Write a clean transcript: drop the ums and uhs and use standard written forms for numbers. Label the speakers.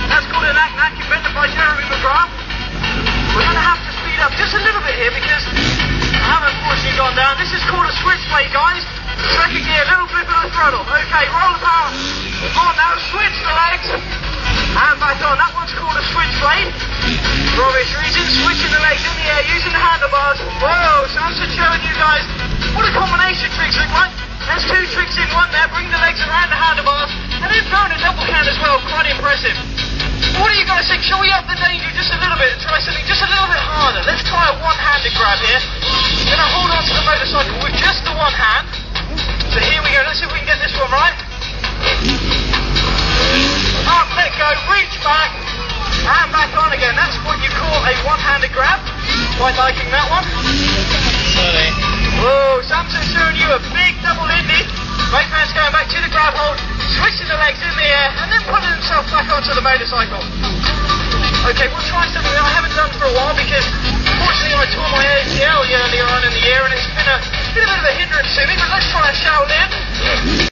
Speaker 1: That's called a knack-knack invented by Jeremy McGrath. We're going to have to speed up just a little bit here because I have unfortunately gone down. This is called a switchblade, guys. Second gear, little flip of the throttle. Okay, roll the power. On now, switch the legs. And back on. That one's called a switchblade. For obvious reasons, switching the legs in the air, using the handlebars. Whoa, Samson showing you guys what a combination tricks look like. There's two tricks in one there, bring the legs around the handlebars, and then throwing a double hand as well, quite impressive. What are you guys think? Shall we up the danger just a little bit and try something just a little bit harder? Let's try a one-handed grab here. Gonna hold on to the motorcycle with just the one hand. So here we go, let's see if we can get this one right. Up, let go, reach back, and back on again. That's what you call a one-handed grab. Quite liking that one.
Speaker 2: Sorry.
Speaker 1: Whoa, Samson's showing you a big double Indy. Right hand's going back to the grab hold, switching the legs in the air, and then putting himself back onto the motorcycle. Okay, we'll try something that I haven't done for a while because unfortunately I tore my ACL earlier on in the year and it's been a bit of a hindrance to me, but let's try a Shaolin.